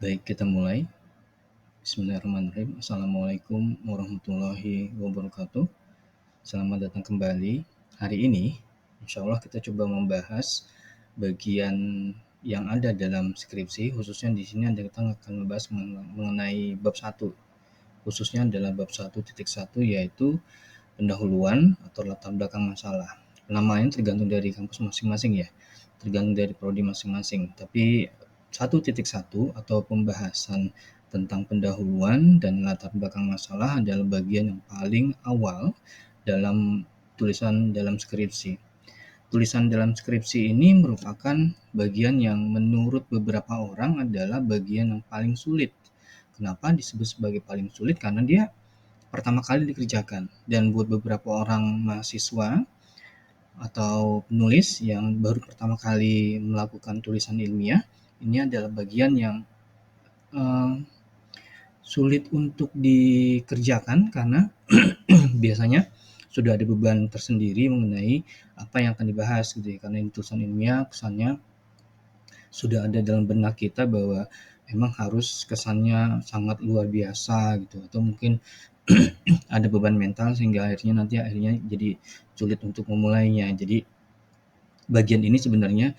Baik, kita mulai. Bismillahirrahmanirrahim. Assalamualaikum warahmatullahi wabarakatuh. Selamat datang kembali. Hari ini, insya Allah kita coba membahas bagian yang ada dalam skripsi. Khususnya di sini kita akan membahas mengenai bab 1. Khususnya adalah bab 1.1, yaitu pendahuluan atau latar belakang masalah. Namanya tergantung dari kampus masing-masing ya, tergantung dari prodi masing-masing. Tapi 1.1 atau pembahasan tentang pendahuluan dan latar belakang masalah adalah bagian yang paling awal dalam tulisan dalam skripsi. Tulisan dalam skripsi ini merupakan bagian yang menurut beberapa orang adalah bagian yang paling sulit. Kenapa disebut sebagai paling sulit? Karena dia pertama kali dikerjakan, dan buat beberapa orang mahasiswa atau penulis yang baru pertama kali melakukan tulisan ilmiah, ini adalah bagian yang sulit untuk dikerjakan karena biasanya sudah ada beban tersendiri mengenai apa yang akan dibahas gitu ya. Karena ini tulisan ilmiah, kesannya sudah ada dalam benak kita bahwa memang harus kesannya sangat luar biasa gitu, atau mungkin ada beban mental sehingga akhirnya jadi sulit untuk memulainya. Jadi bagian ini sebenarnya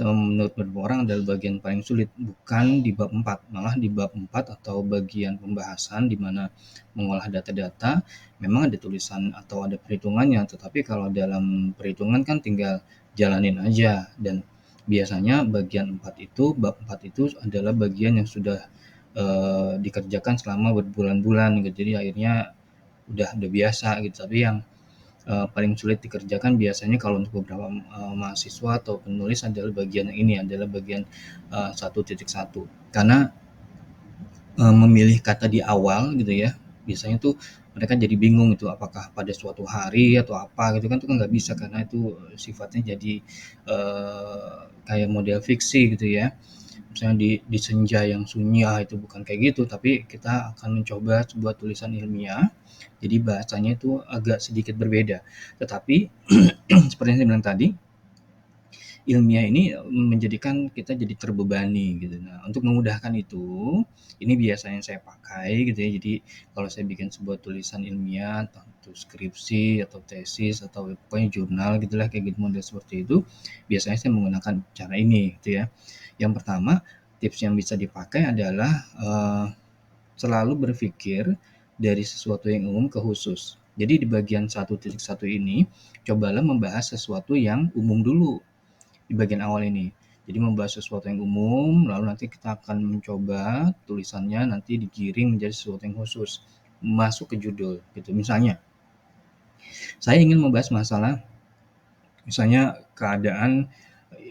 menurut beberapa orang adalah bagian paling sulit, bukan di bab 4, malah di bab 4 atau bagian pembahasan di mana mengolah data-data memang ada tulisan atau ada perhitungannya, tetapi kalau dalam perhitungan kan tinggal jalanin aja. Dan biasanya bagian 4 itu, bab 4 itu adalah bagian yang sudah dikerjakan selama berbulan-bulan gitu. Jadi akhirnya udah biasa gitu. Tapi yang paling sulit dikerjakan biasanya kalau untuk beberapa mahasiswa atau penulis adalah bagian ini, adalah bagian 1.1. Karena memilih kata di awal gitu ya, biasanya tuh mereka jadi bingung itu apakah pada suatu hari atau apa gitu kan, itu kan nggak bisa karena itu sifatnya jadi kayak model fiksi gitu ya. Misalnya di senja yang sunyi, itu bukan kayak gitu, tapi kita akan mencoba sebuah tulisan ilmiah, jadi bahasanya itu agak sedikit berbeda. Tetapi seperti yang saya bilang tadi, ilmiah ini menjadikan kita jadi terbebani gitu. Nah, untuk memudahkan itu, ini biasanya saya pakai gitu ya. Jadi kalau saya bikin sebuah tulisan ilmiah, entah itu skripsi atau tesis atau pokoknya jurnal gitulah, kayak gitu model seperti itu, biasanya saya menggunakan cara ini gitu ya. Yang pertama, tips yang bisa dipakai adalah selalu berpikir dari sesuatu yang umum ke khusus. Jadi di bagian 1.1 ini, cobalah membahas sesuatu yang umum dulu di bagian awal ini. Jadi membahas sesuatu yang umum, lalu nanti kita akan mencoba tulisannya nanti digiring menjadi sesuatu yang khusus, masuk ke judul gitu. Misalnya, saya ingin membahas masalah misalnya keadaan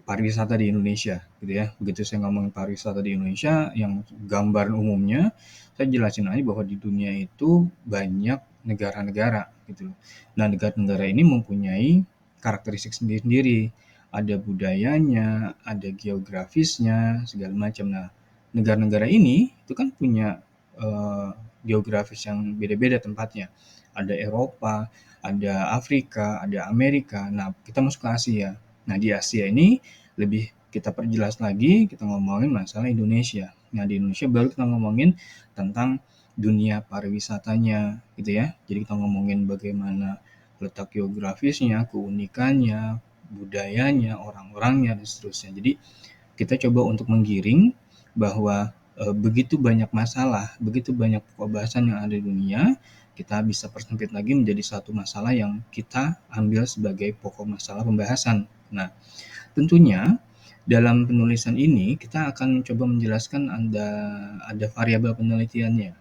pariwisata di Indonesia gitu ya. Begitu saya ngomongin pariwisata di Indonesia, yang gambaran umumnya saya jelasin aja bahwa di dunia itu banyak negara-negara gitu. Nah, negara-negara ini mempunyai karakteristik sendiri-sendiri. Ada budayanya, ada geografisnya, segala macam. Nah, negara-negara ini itu kan punya geografis yang beda-beda tempatnya. Ada Eropa, ada Afrika, ada Amerika. Nah, kita masuk ke Asia. Nah, di Asia ini lebih kita perjelas lagi, kita ngomongin masalah Indonesia. Nah, di Indonesia baru kita ngomongin tentang dunia pariwisatanya gitu ya. Jadi kita ngomongin bagaimana letak geografisnya, keunikannya, budayanya, orang-orangnya, dan seterusnya. Jadi kita coba untuk menggiring bahwa begitu banyak masalah, begitu banyak pokok bahasan yang ada di dunia, kita bisa persempit lagi menjadi satu masalah yang kita ambil sebagai pokok masalah pembahasan. Nah, tentunya dalam penulisan ini kita akan coba menjelaskan ada variabel penelitiannya.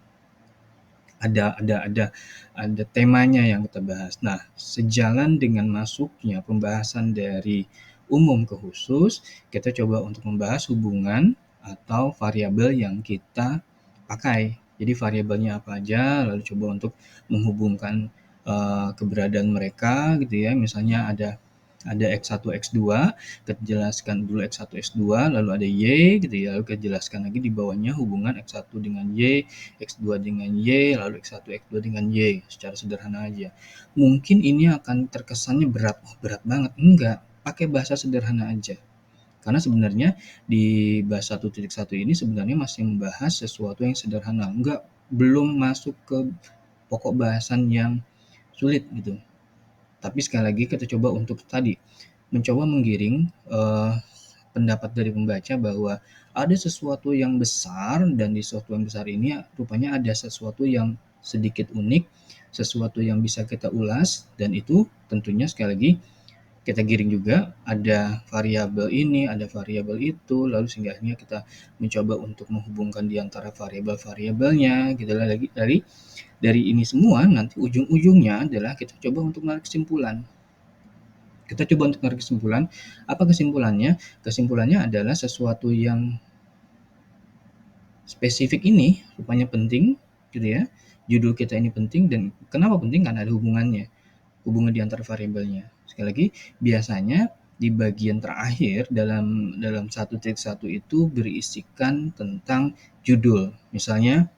Ada temanya yang kita bahas. Nah, sejalan dengan masuknya pembahasan dari umum ke khusus, kita coba untuk membahas hubungan atau variabel yang kita pakai. Jadi variabelnya apa aja, lalu coba untuk menghubungkan keberadaan mereka gitu ya. Misalnya ada X1, X2, kita jelaskan dulu X1, X2, lalu ada Y gitu ya, lalu kita jelaskan lagi di bawahnya hubungan X1 dengan Y, X2 dengan Y, lalu X1, X2 dengan Y, secara sederhana aja. Mungkin ini akan terkesannya berat, berat banget. Enggak, pakai bahasa sederhana aja. Karena sebenarnya di bab 1.1 ini sebenarnya masih membahas sesuatu yang sederhana, belum masuk ke pokok bahasan yang sulit gitu. Tapi sekali lagi kita coba untuk tadi, mencoba menggiring pendapat dari pembaca bahwa ada sesuatu yang besar dan di sesuatu yang besar ini rupanya ada sesuatu yang sedikit unik, sesuatu yang bisa kita ulas dan itu tentunya sekali lagi kita giring juga ada variabel ini, ada variabel itu, lalu sehingga akhirnya kita mencoba untuk menghubungkan di antara variabel-variabelnya gitu lagi dari ini semua nanti ujung-ujungnya adalah kita coba untuk menarik kesimpulan. Kita coba untuk menarik kesimpulan. Apa kesimpulannya? Kesimpulannya adalah sesuatu yang spesifik ini rupanya penting, gitu ya. Judul kita ini penting dan kenapa penting? Karena ada hubungan di antara variabelnya. Sekali lagi, biasanya di bagian terakhir dalam 1.1 itu berisikan tentang judul. Misalnya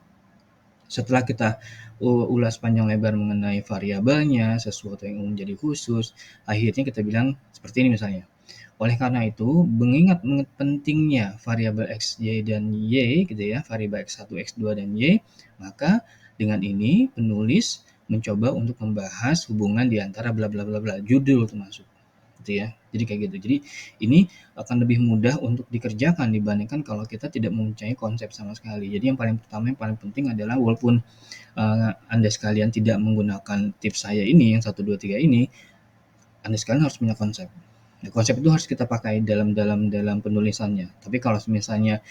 setelah kita ulas panjang lebar mengenai variabelnya, sesuatu yang menjadi khusus, akhirnya kita bilang seperti ini misalnya. Oleh karena itu, mengingat pentingnya variabel x, y, dan y gitu ya, variabel x1, x2, dan y, maka dengan ini penulis mencoba untuk membahas hubungan di antara bla bla bla bla, judul termasuk gitu ya. Jadi kayak gitu. Jadi ini akan lebih mudah untuk dikerjakan dibandingkan kalau kita tidak mempunyai konsep sama sekali. Jadi yang paling pertama yang paling penting adalah walaupun Anda sekalian tidak menggunakan tips saya ini yang 1 2 3 ini, Anda sekalian harus punya konsep. Nah, konsep itu harus kita pakai dalam penulisannya. Tapi kalau misalnya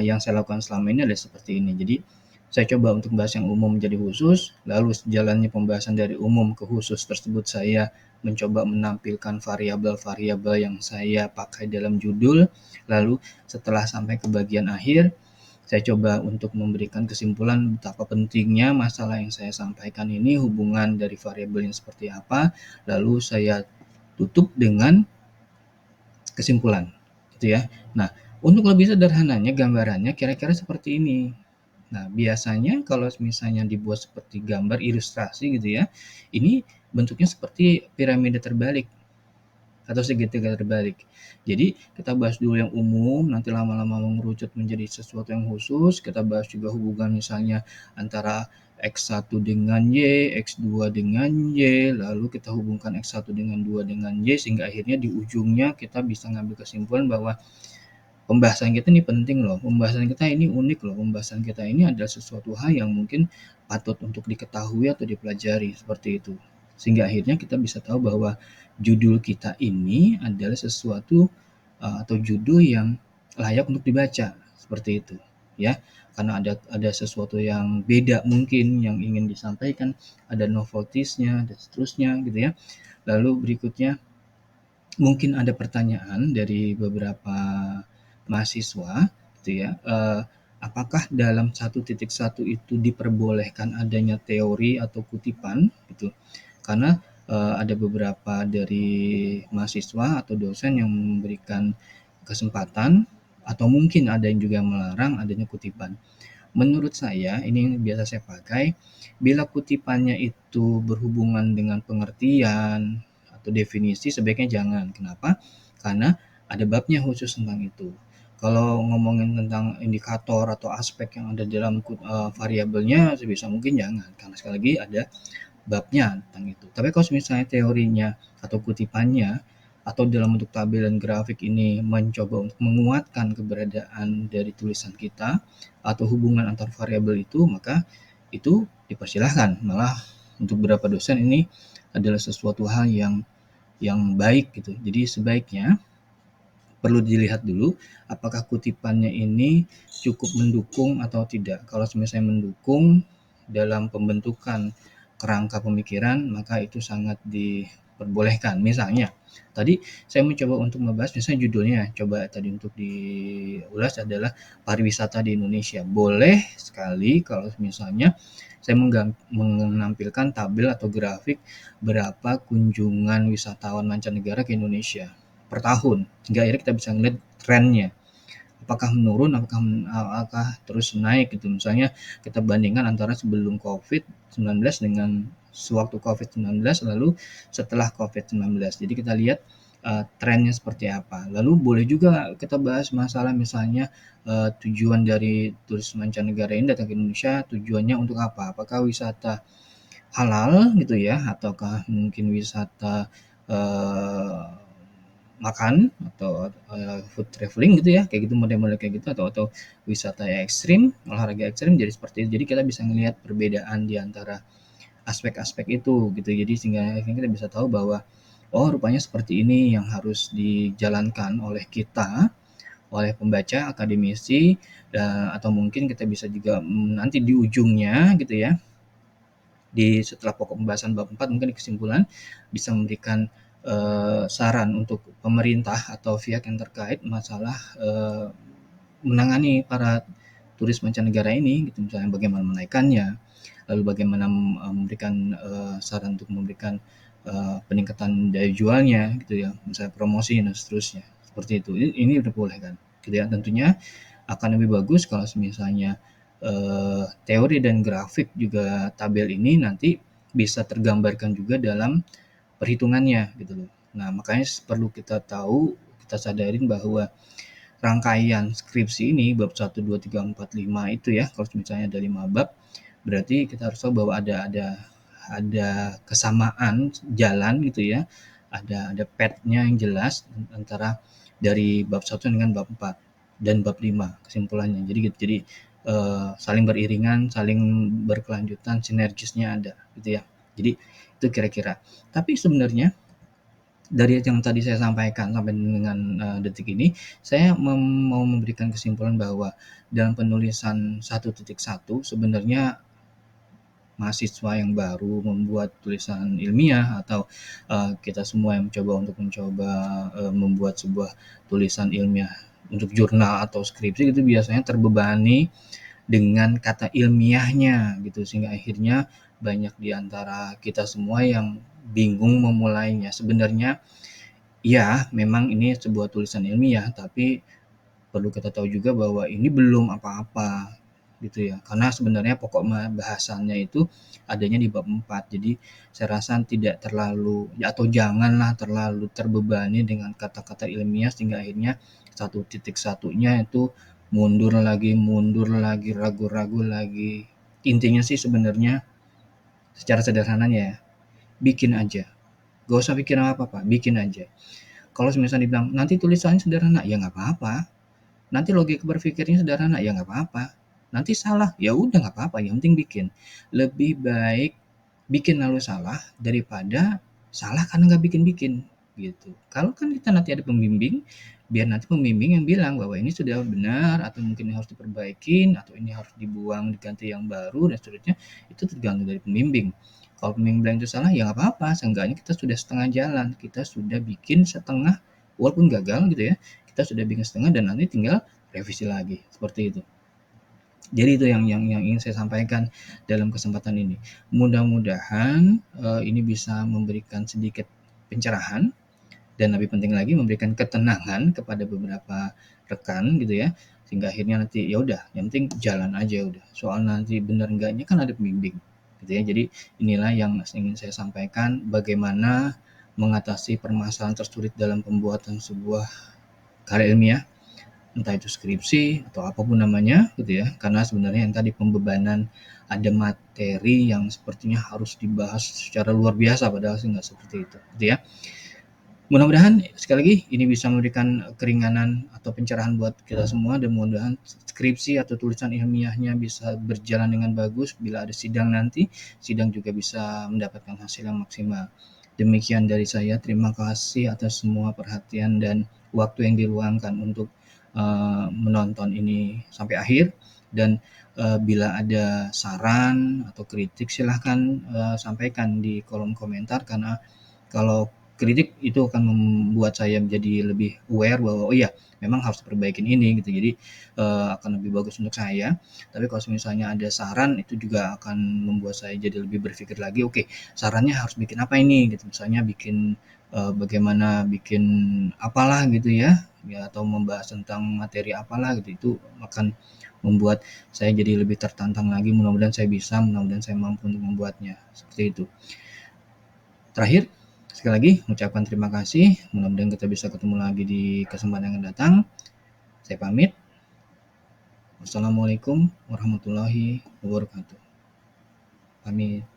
yang saya lakukan selama ini adalah seperti ini. Jadi saya coba untuk bahas yang umum menjadi khusus, lalu jalannya pembahasan dari umum ke khusus tersebut saya mencoba menampilkan variabel-variabel yang saya pakai dalam judul, lalu setelah sampai ke bagian akhir, saya coba untuk memberikan kesimpulan betapa pentingnya masalah yang saya sampaikan ini, hubungan dari variabel yang seperti apa, lalu saya tutup dengan kesimpulan, gitu ya. Nah, untuk lebih sederhananya gambarannya kira-kira seperti ini. Nah, biasanya kalau misalnya dibuat seperti gambar ilustrasi gitu ya, ini bentuknya seperti piramida terbalik atau segitiga terbalik. Jadi kita bahas dulu yang umum, nanti lama-lama mengerucut menjadi sesuatu yang khusus. Kita bahas juga hubungan misalnya antara X1 dengan Y, X2 dengan Y, lalu kita hubungkan X1 dengan 2 dengan Y, sehingga akhirnya di ujungnya kita bisa ngambil kesimpulan bahwa pembahasan kita ini penting loh, pembahasan kita ini unik loh, pembahasan kita ini adalah sesuatu hal yang mungkin patut untuk diketahui atau dipelajari, seperti itu. Sehingga akhirnya kita bisa tahu bahwa judul kita ini adalah sesuatu atau judul yang layak untuk dibaca, seperti itu ya. Karena ada sesuatu yang beda mungkin yang ingin disampaikan, ada novelties-nya dan seterusnya gitu ya. Lalu berikutnya mungkin ada pertanyaan dari beberapa mahasiswa gitu ya, apakah dalam 1.1 itu diperbolehkan adanya teori atau kutipan gitu? Karena ada beberapa dari mahasiswa atau dosen yang memberikan kesempatan atau mungkin ada yang juga melarang adanya kutipan. Menurut saya, ini yang biasa saya pakai, bila kutipannya itu berhubungan dengan pengertian atau definisi, sebaiknya jangan. Kenapa? Karena ada babnya khusus tentang itu. Kalau ngomongin tentang indikator atau aspek yang ada dalam variabelnya, sebisa mungkin jangan. Karena sekali lagi ada babnya tentang itu. Tapi kalau misalnya teorinya atau kutipannya atau dalam bentuk tabel dan grafik ini mencoba untuk menguatkan keberadaan dari tulisan kita atau hubungan antar variabel itu, maka itu dipersilahkan. Malah untuk beberapa dosen ini adalah sesuatu hal yang baik gitu. Jadi sebaiknya perlu dilihat dulu apakah kutipannya ini cukup mendukung atau tidak. Kalau misalnya mendukung dalam pembentukan kerangka pemikiran, maka itu sangat diperbolehkan. Misalnya, tadi saya mencoba untuk membahas misalnya judulnya, coba tadi untuk diulas adalah pariwisata di Indonesia. Boleh sekali kalau misalnya saya menampilkan tabel atau grafik berapa kunjungan wisatawan mancanegara ke Indonesia per tahun, hingga akhirnya kita bisa ngeliat trennya. Apakah menurun, apakah terus naik gitu. Misalnya kita bandingkan antara sebelum COVID-19 dengan sewaktu COVID-19 lalu setelah COVID-19. Jadi kita lihat trennya seperti apa. Lalu boleh juga kita bahas masalah misalnya, tujuan dari turis mancanegara ini datang ke Indonesia tujuannya untuk apa? Apakah wisata halal gitu ya, ataukah mungkin wisata, eee, makan atau, food travelling gitu ya, kayak gitu model-model kayak gitu atau wisata ekstrim, olahraga ekstrim jadi seperti itu. Jadi kita bisa ngelihat perbedaan di antara aspek-aspek itu gitu. Jadi sehingga akhirnya kita bisa tahu bahwa, oh rupanya seperti ini yang harus dijalankan oleh kita, oleh pembaca, akademisi, atau mungkin kita bisa juga, nanti di ujungnya gitu ya, setelah pokok pembahasan bab 4 mungkin di kesimpulan bisa memberikan, saran untuk pemerintah atau pihak yang terkait masalah, menangani para turis mancanegara ini gitu, misalnya bagaimana menaikkannya, lalu bagaimana, memberikan, saran untuk memberikan, peningkatan daya jualnya gitu ya, misalnya promosi dan seterusnya, seperti itu. Ini udah boleh kan, gitu ya. Tentunya akan lebih bagus kalau misalnya, teori dan grafik juga tabel ini nanti bisa tergambarkan juga dalam perhitungannya gitu loh. Nah, makanya perlu kita tahu, kita sadarin bahwa rangkaian skripsi ini bab 1, 2, 3, 4, 5 itu ya, kalau misalnya ada 5 bab, berarti kita harus tahu bahwa ada kesamaan jalan gitu ya, ada path-nya yang jelas antara dari bab 1 dengan bab 4 dan bab 5 kesimpulannya. Jadi gitu, jadi, saling beriringan, saling berkelanjutan, sinergisnya ada gitu ya. Jadi itu kira-kira. Tapi sebenarnya dari yang tadi saya sampaikan sampai dengan, detik ini, saya mau memberikan kesimpulan bahwa dalam penulisan 1.1 sebenarnya mahasiswa yang baru membuat tulisan ilmiah atau, kita semua yang mencoba, membuat sebuah tulisan ilmiah untuk jurnal atau skripsi itu biasanya terbebani dengan kata ilmiahnya gitu, sehingga akhirnya banyak di antara kita semua yang bingung memulainya. Sebenarnya iya, memang ini sebuah tulisan ilmiah, tapi perlu kita tahu juga bahwa ini belum apa-apa gitu ya. Karena sebenarnya pokok bahasannya itu adanya di bab 4. Jadi saya rasa tidak terlalu ya atau janganlah terlalu terbebani dengan kata-kata ilmiah sehingga akhirnya 1.1-nya itu mundur lagi, ragu-ragu lagi. Intinya sih sebenarnya secara sederhananya ya, bikin aja. Gak usah pikir apa-apa, bikin aja. Kalau misalnya dibilang, nanti tulisannya sederhana, ya nggak apa-apa. Nanti logika berpikirnya sederhana, ya nggak apa-apa. Nanti salah, ya udah nggak apa-apa, yang penting bikin. Lebih baik bikin lalu salah daripada salah karena nggak bikin-bikin gitu. Kalau kan kita nanti ada pembimbing, biar nanti pembimbing yang bilang bahwa ini sudah benar atau mungkin harus diperbaikin atau ini harus dibuang diganti yang baru dan seterusnya itu tergantung dari pembimbing. Kalau pembimbing bilang itu salah ya nggak apa-apa, seenggaknya kita sudah setengah jalan, kita sudah bikin setengah walaupun gagal gitu ya, kita sudah bikin setengah dan nanti tinggal revisi lagi seperti itu. Jadi itu yang ingin saya sampaikan dalam kesempatan ini. Mudah-mudahan, ini bisa memberikan sedikit pencerahan dan lebih penting lagi memberikan ketenangan kepada beberapa rekan gitu ya, sehingga akhirnya nanti ya udah yang penting jalan aja udah, soal nanti benar enggaknya kan ada pembimbing gitu ya. Jadi inilah yang ingin saya sampaikan bagaimana mengatasi permasalahan tersulit dalam pembuatan sebuah karya ilmiah entah itu skripsi atau apapun namanya gitu ya, karena sebenarnya yang tadi pembebanan ada materi yang sepertinya harus dibahas secara luar biasa padahal sih nggak seperti itu gitu ya. Mudah-mudahan sekali lagi ini bisa memberikan keringanan atau pencerahan buat kita semua dan mudah-mudahan skripsi atau tulisan ilmiahnya bisa berjalan dengan bagus bila ada sidang nanti, sidang juga bisa mendapatkan hasil yang maksimal. Demikian dari saya, terima kasih atas semua perhatian dan waktu yang diluangkan untuk menonton ini sampai akhir dan bila ada saran atau kritik silahkan sampaikan di kolom komentar karena kalau kritik itu akan membuat saya menjadi lebih aware bahwa oh iya memang harus perbaikin ini gitu jadi akan lebih bagus untuk saya tapi kalau misalnya ada saran itu juga akan membuat saya jadi lebih berpikir lagi oke sarannya harus bikin apa ini gitu misalnya bikin bagaimana bikin apalah gitu ya atau membahas tentang materi apalah gitu itu akan membuat saya jadi lebih tertantang lagi mudah-mudahan saya mampu untuk membuatnya seperti itu. Terakhir Sekali lagi mengucapkan terima kasih, mudah-mudahan kita bisa ketemu lagi di kesempatan yang akan datang. Saya pamit. Wassalamualaikum warahmatullahi wabarakatuh. Pamit.